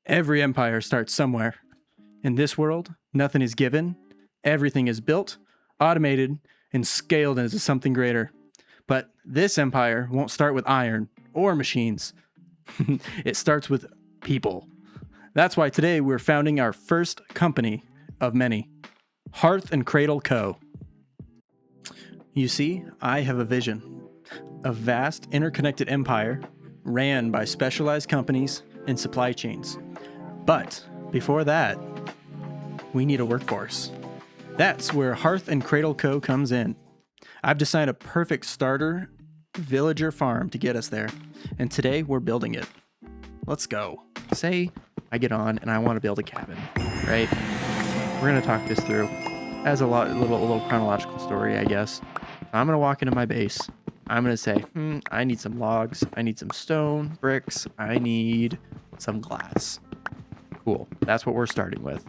Every empire starts somewhere. In this world, nothing is given, everything is built, automated, and scaled into something greater. But this empire won't start with iron or machines. It starts with people. That's why today we're founding our first company of many, Hearth Cradle Co. You see, I have a vision. A vast interconnected empire ran by specialized companies and supply chains. But before that, we need a workforce. That's where Hearth Cradle Co. comes in. I've designed a perfect starter villager farm to get us there, and today we're building it. Let's go. Say I get on and I want to build a cabin, right? We're gonna talk this through as a little chronological story, I guess. I'm gonna walk into my base. I'm gonna say, I need some logs, I need some stone, bricks, I need some glass. Cool. That's what we're starting with.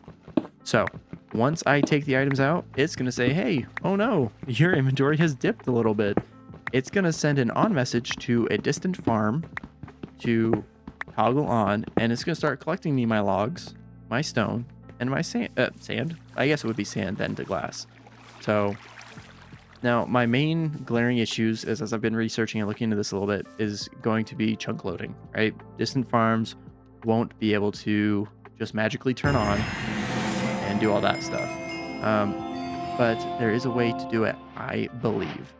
So once I take the items out, it's gonna say, hey, oh no, your inventory has dipped a little bit. It's gonna send an on message to a distant farm to toggle on, and it's gonna start collecting me my logs, my stone, and my sand. I guess it would be sand then to glass. So now my main glaring issues is, as I've been researching and looking into this a little bit, is going to be chunk loading, right? Distant farms won't be able to just magically turn on and do all that stuff. But there is a way to do it, I believe.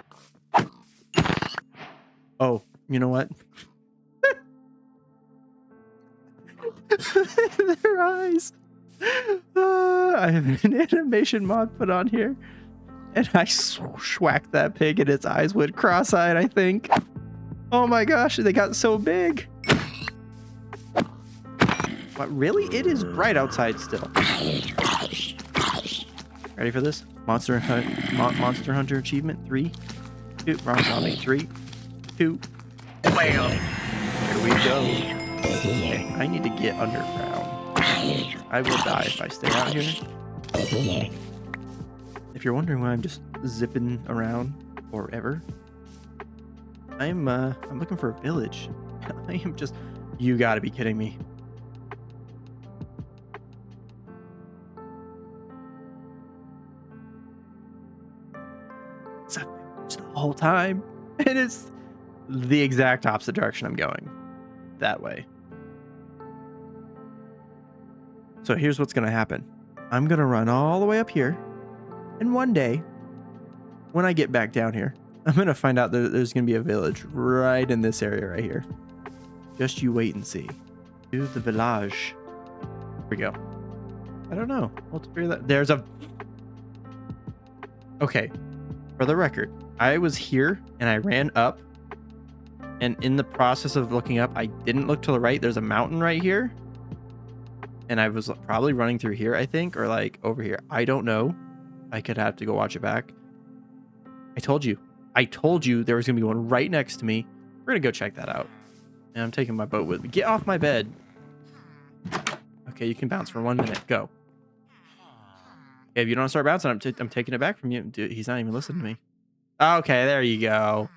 Oh, you know what? Their eyes. I have an animation mod put on here, and I schwacked that pig, and its eyes went cross-eyed, I think. Oh my gosh, they got so big. What, really? It is bright outside still. Ready for this? Monster Hunter achievement. 3, 2, wrong zombie. 3, 2, wham! Here we go. Okay, I need to get underground. I will die if I stay out here. If you're wondering why I'm just zipping around forever, I'm looking for a village. I am just... You gotta be kidding me. It's a village the whole time. And it's the exact opposite direction I'm going. That way. So here's what's gonna happen. I'm gonna run all the way up here, and one day, when I get back down here, I'm gonna find out that there's gonna be a village right in this area right here. Just you wait and see. To the village. Here we go. I don't know. We'll figure that. There's a... Okay. For the record, I was here and I ran up, and in the process of looking up, I didn't look to the right. There's a mountain right here. And I was probably running through here, I think, or like over here. I don't know. I could have to go watch it back. I told you there was going to be one right next to me. We're going to go check that out. And I'm taking my boat with me. Get off my bed. Okay, you can bounce for 1 minute. Go. Okay, if you don't start bouncing, I'm taking it back from you. Dude, he's not even listening to me. Okay, there you go.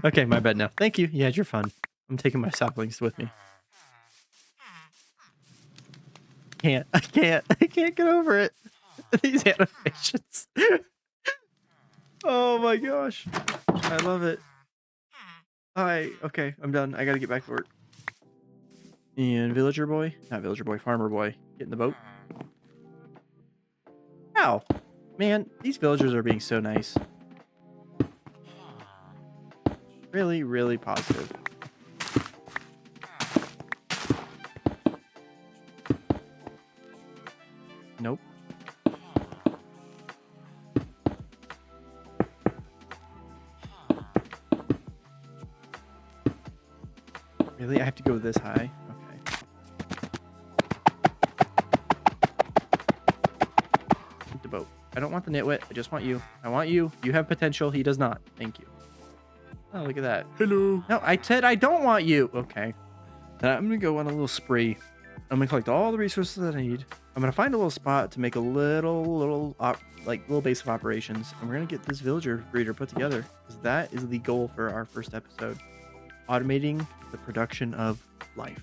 Okay, my bed now. Thank you. You had your fun. I'm taking my saplings with me. I can't get over it. These animations. Oh my gosh. I love it. Okay, I'm done. I gotta get back to work. And villager boy, not villager boy, farmer boy, get in the boat. Ow. Man, these villagers are being so nice. Really, really positive. Nope. Really? I have to go this high? Okay. Keep the boat. I don't want the nitwit. I just want you. I want you. You have potential. He does not. Thank you. Oh, look at that. Hello. No, I said I don't want you. Okay. I'm going to go on a little spree. I'm going to collect all the resources that I need. I'm going to find a little spot to make a little base of operations. And we're going to get this villager breeder put together, because that is the goal for our first episode. automating the production of life.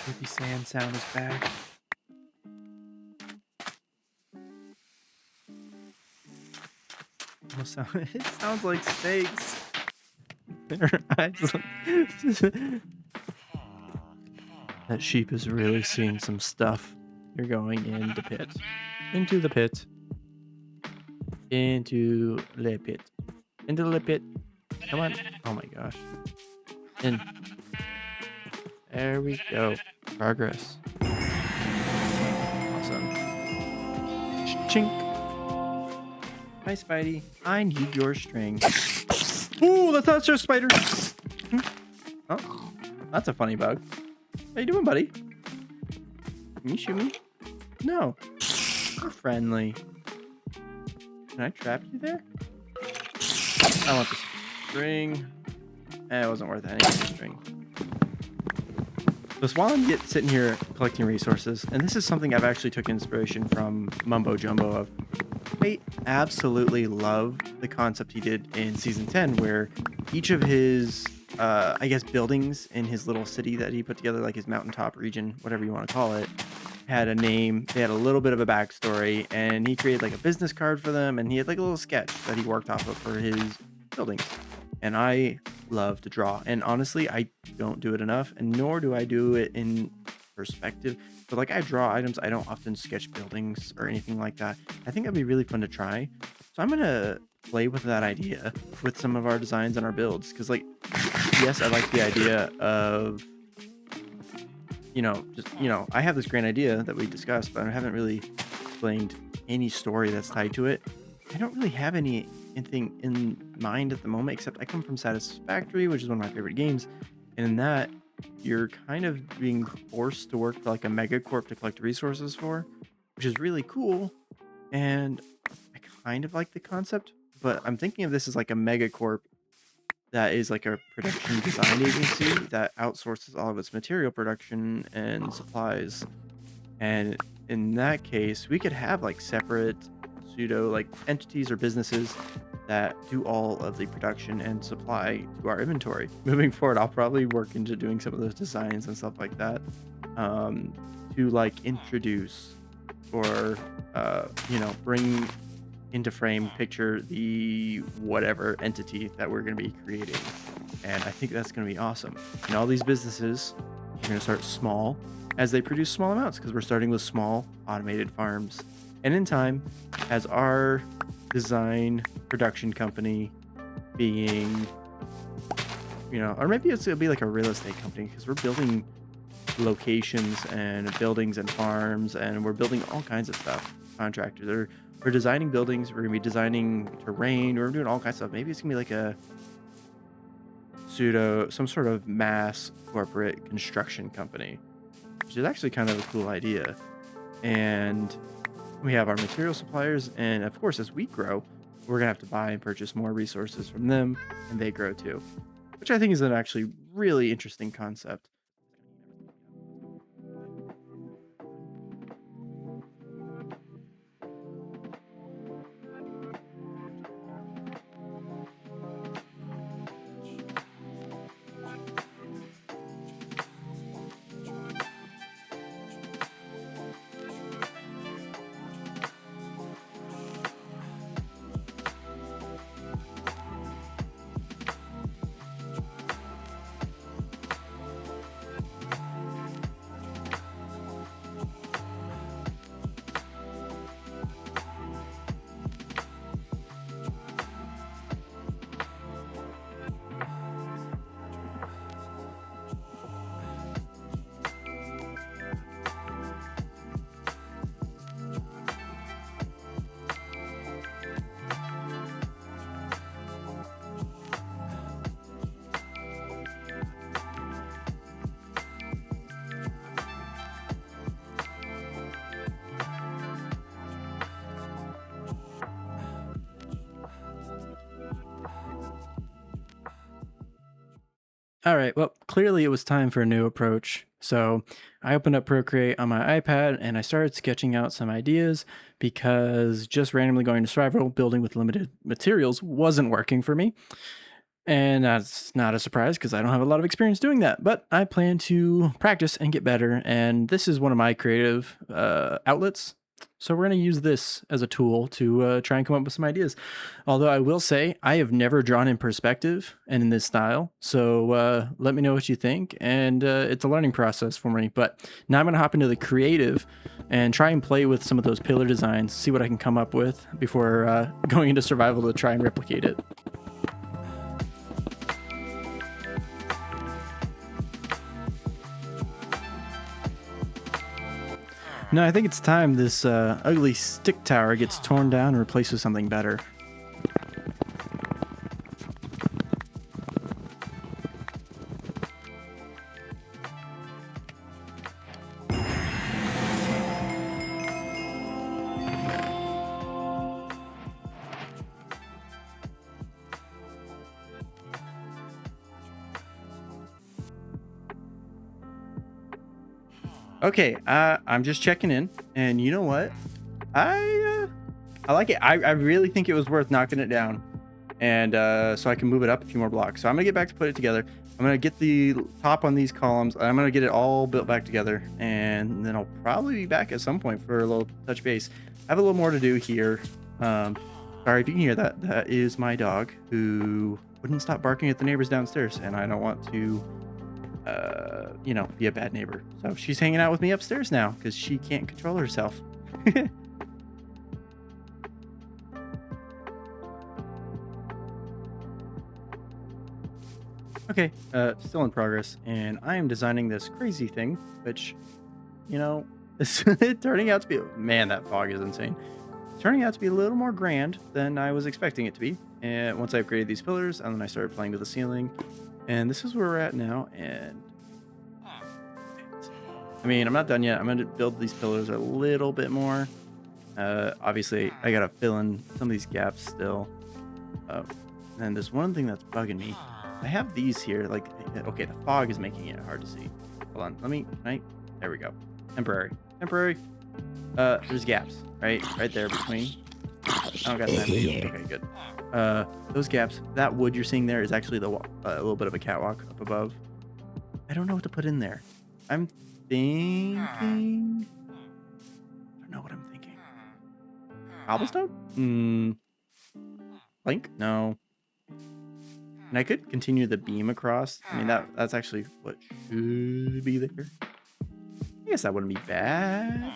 Creepy sand sound is back. It sounds like snakes. Their eyes. That sheep is really seeing some stuff. You're going in the pit. Into the pit. Into the pit. Into the pit. Come on. Oh my gosh. In. There we go. Progress. Awesome. Chink. Hi, Spidey. I need your string. Ooh, that's not just a spider. Oh, that's a funny bug. How you doing, buddy? Can you shoot me? No. You're friendly. Can I trap you there? I want the string. It wasn't worth any of the string. So while I'm sitting here collecting resources, and this is something I've actually took inspiration from Mumbo Jumbo of. I absolutely love the concept he did in season 10, where each of his, I guess, buildings in his little city that he put together, like his mountaintop region, whatever you want to call it, had a name. They had a little bit of a backstory, and he created like a business card for them, and he had like a little sketch that he worked off of for his buildings. And I love to draw, and honestly, I don't do it enough, and nor do I do it in perspective. But like I draw items, I don't often sketch buildings or anything like that. I think that'd be really fun to try. So I'm gonna play with that idea with some of our designs and our builds, because like, yes, I like the idea of, I have this great idea that we discussed, but I haven't really explained any story that's tied to it. I don't really have anything in mind at the moment, except I come from Satisfactory, which is one of my favorite games, and in that, you're kind of being forced to work for like a megacorp to collect resources for, which is really cool. And I kind of like the concept, but I'm thinking of this as like a megacorp that is like a production design agency that outsources all of its material production and supplies. And in that case, we could have like separate pseudo like entities or businesses that do all of the production and supply to our inventory. Moving forward, I'll probably work into doing some of those designs and stuff like that, to like introduce or bring into frame picture the whatever entity that we're going to be creating. And I think that's going to be awesome. And all these businesses are going to start small as they produce small amounts, because we're starting with small automated farms. And in time, as our design production company being, or maybe it'll be like a real estate company, because we're building locations and buildings and farms, and we're building all kinds of stuff. Contractors, we're designing buildings, we're gonna be designing terrain, we're doing all kinds of stuff. Maybe it's gonna be like a some sort of mass corporate construction company, which is actually kind of a cool idea. And we have our material suppliers, and of course, as we grow, we're gonna have to buy and purchase more resources from them, and they grow too, which I think is an actually really interesting concept. All right, well, clearly it was time for a new approach. So I opened up Procreate on my iPad and I started sketching out some ideas because just randomly going to survival building with limited materials wasn't working for me. And that's not a surprise because I don't have a lot of experience doing that, but I plan to practice and get better. And this is one of my creative outlets. So we're going to use this as a tool to try and come up with some ideas. Although I will say I have never drawn in perspective and in this style. So let me know what you think. And it's a learning process for me. But now I'm going to hop into the creative and try and play with some of those pillar designs, see what I can come up with before going into survival to try and replicate it. No, I think it's time this ugly stick tower gets torn down and replaced with something better. Okay, I'm just checking in, and you know what? I like it. I really think it was worth knocking it down, and so I can move it up a few more blocks. So I'm gonna get back to put it together. I'm gonna get the top on these columns. I'm gonna get it all built back together, and then I'll probably be back at some point for a little touch base. I have a little more to do here. Sorry if you can hear that. That is my dog who wouldn't stop barking at the neighbors downstairs, and I don't want to be a bad neighbor. So she's hanging out with me upstairs now because she can't control herself. Okay, still in progress, and I am designing this crazy thing, which, is turning out to be, man, that fog is insane. Turning out to be a little more grand than I was expecting it to be. And once I upgraded these pillars, and then I started playing to the ceiling, and this is where we're at now, and I mean, I'm not done yet. I'm going to build these pillars a little bit more. Obviously, I got to fill in some of these gaps still. And there's one thing that's bugging me. I have these here. Like, okay, the fog is making it hard to see. Hold on. There we go. Temporary. There's gaps, right there between. I don't got time to deal. Okay, good. Those gaps, that wood you're seeing there is actually a little bit of a catwalk up above. I don't know what to put in there. I'm thinking. I don't know what I'm thinking. Cobblestone? Plank? No. And I could continue the beam across. I mean, that's actually what should be there. I guess that wouldn't be bad.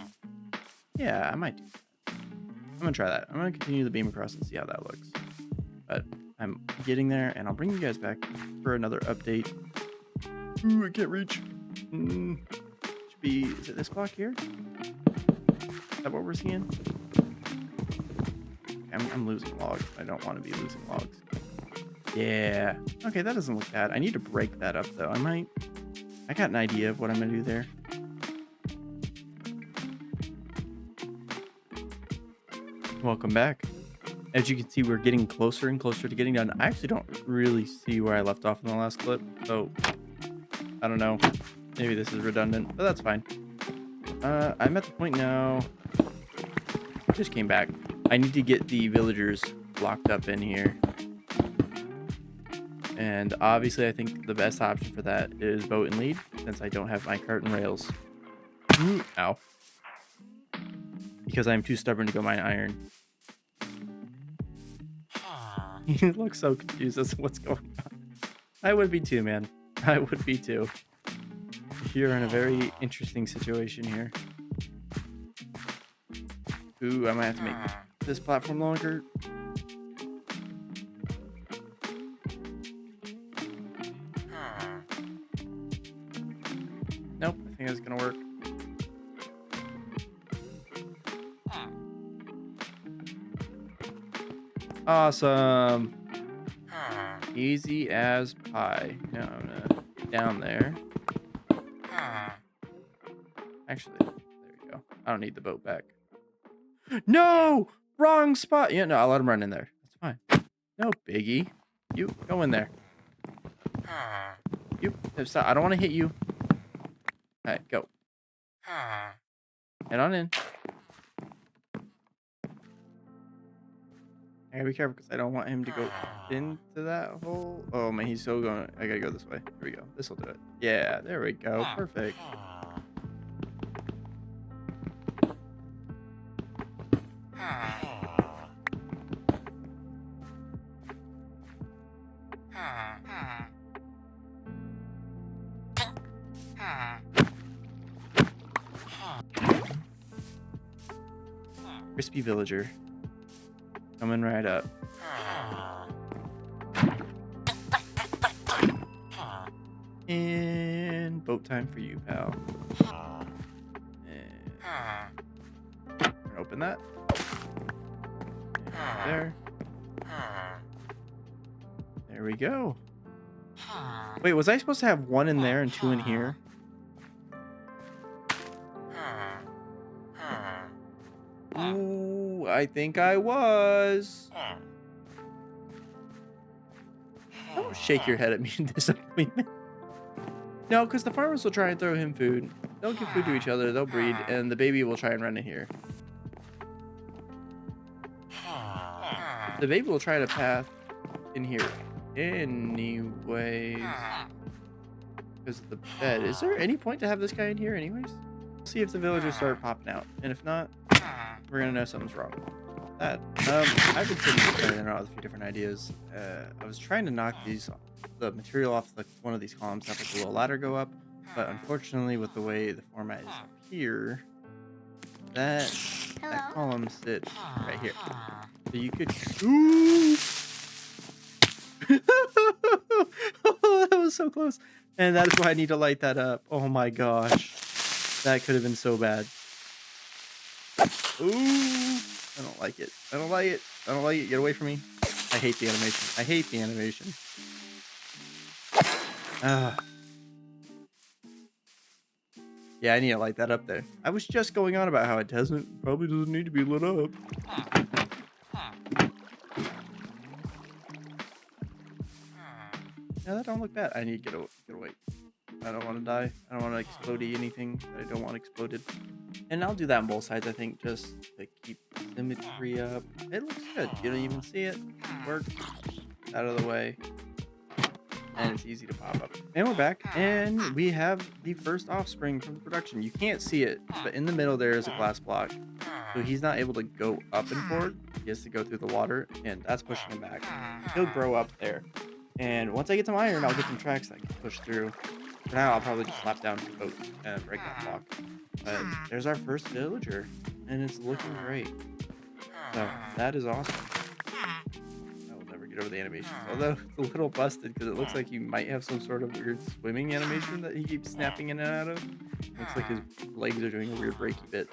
Yeah, I might do that. I'm gonna try that. I'm gonna continue the beam across and see how that looks. But I'm getting there, and I'll bring you guys back for another update. Ooh, I can't reach. Should be, is it this block here? Is that what we're seeing? I'm losing logs. I don't want to be losing logs. Yeah. Okay, that doesn't look bad. I need to break that up, though. I got an idea of what I'm gonna do there. Welcome back. As you can see, we're getting closer and closer to getting done. I actually don't really see where I left off in the last clip, so I don't know. Maybe this is redundant, but that's fine. I'm at the point now. I just came back. I need to get the villagers locked up in here. And obviously, I think the best option for that is boat and lead, since I don't have my cart and rails. Ow. Because I'm too stubborn to go mine iron. You look so confused as to what's going on. I would be too, man. I would be too. You're in a very interesting situation here. Ooh, I might have to make this platform longer. Nope, I think that's gonna work. Awesome. Easy as pie. Now I'm gonna get down there. Actually, there we go. I don't need the boat back. No! Wrong spot! Yeah, no, I'll let him run in there. That's fine. No biggie. You, go in there. No, stop. I don't want to hit you. All right, go. Head on in. I gotta be careful because I don't want him to go into that hole. Oh man, he's so going. I gotta go this way. Here we go. This will do it. Yeah, there we go. Perfect. Crispy villager. Coming right up. And boat time for you, pal. And open that. And there. There we go. Wait, was I supposed to have one in there and two in here? Ooh, I think I was. Don't shake your head at me in disappointment. No, because the farmers will try and throw him food. They'll give food to each other, they'll breed, and the baby will try and run in here. The baby will try to path in here anyways. Because of the bed. Is there any point to have this guy in here anyways? See if the villagers start popping out. And if not, we're going to know something's wrong. That. I've been sitting here playing around with a few different ideas. I was trying to knock the material off one of these columns to have like a little ladder go up. But unfortunately, with the way the format is up here, that column sits right here. So you could. Ooh! Oh, that was so close. And that is why I need to light that up. Oh my gosh. That could have been so bad. Ooh. I don't like it. I don't like it. I don't like it. Get away from me. I hate the animation. I hate the animation. Yeah, I need to light that up there. I was just going on about how it probably doesn't need to be lit up. No, that don't look bad. I need to get away. I don't want to die. I don't want to explode anything that I don't want exploded. And I'll do that on both sides, I think, just to keep symmetry up. It looks good. You don't even see it. Works. Out of the way. And it's easy to pop up. And we're back. And we have the first offspring from production. You can't see it, but in the middle there is a glass block. So he's not able to go up and forward. He has to go through the water, and that's pushing him back. He'll grow up there. And once I get some iron, I'll get some tracks that I can push through. For now, I'll probably just slap down some boats and break that block. But there's our first villager, and it's looking great. So that is awesome. I will never get over the animations, although it's a little busted because it looks like you might have some sort of weird swimming animation that he keeps snapping in and out of. Looks like his legs are doing a weird breaky bit.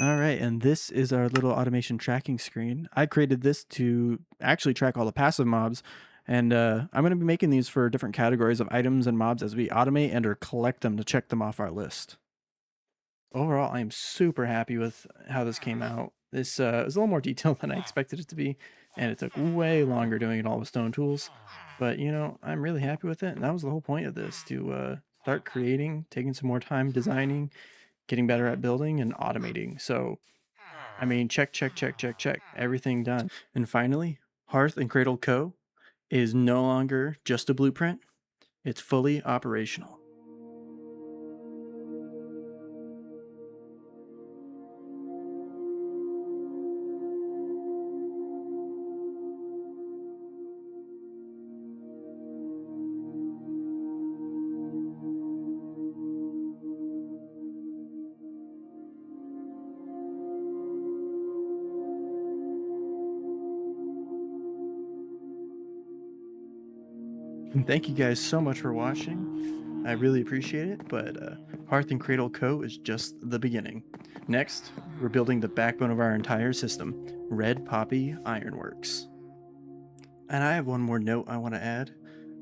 All right, and this is our little automation tracking screen. I created this to actually track all the passive mobs. And I'm going to be making these for different categories of items and mobs as we automate and or collect them to check them off our list. Overall, I am super happy with how this came out. This is a little more detailed than I expected it to be, and it took way longer doing it all with stone tools. But, you know, I'm really happy with it, and that was the whole point of this, to start creating, taking some more time designing, getting better at building, and automating. So, I mean, check. Everything done. And finally, Hearth Cradle Co. is no longer just a blueprint, it's fully operational. And thank you guys so much for watching. I really appreciate it, but Hearth Cradle Co. is just the beginning. Next, we're building the backbone of our entire system, Red Poppy Ironworks. And I have one more note I want to add.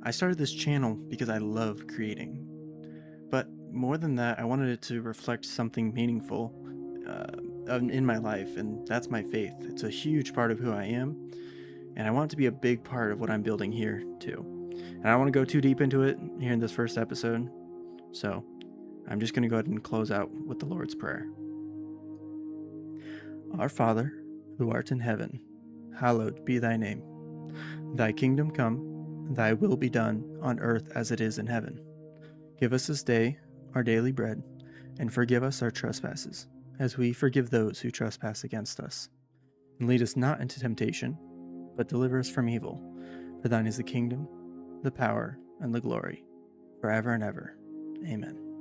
I started this channel because I love creating. But more than that, I wanted it to reflect something meaningful in my life, and that's my faith. It's a huge part of who I am, and I want it to be a big part of what I'm building here, too. And I don't want to go too deep into it here in this first episode. So I'm just going to go ahead and close out with the Lord's Prayer. Our Father, who art in heaven, hallowed be thy name. Thy kingdom come, thy will be done on earth as it is in heaven. Give us this day our daily bread, and forgive us our trespasses, as we forgive those who trespass against us. And lead us not into temptation, but deliver us from evil. For thine is the kingdom, the power, and the glory, forever and ever. Amen.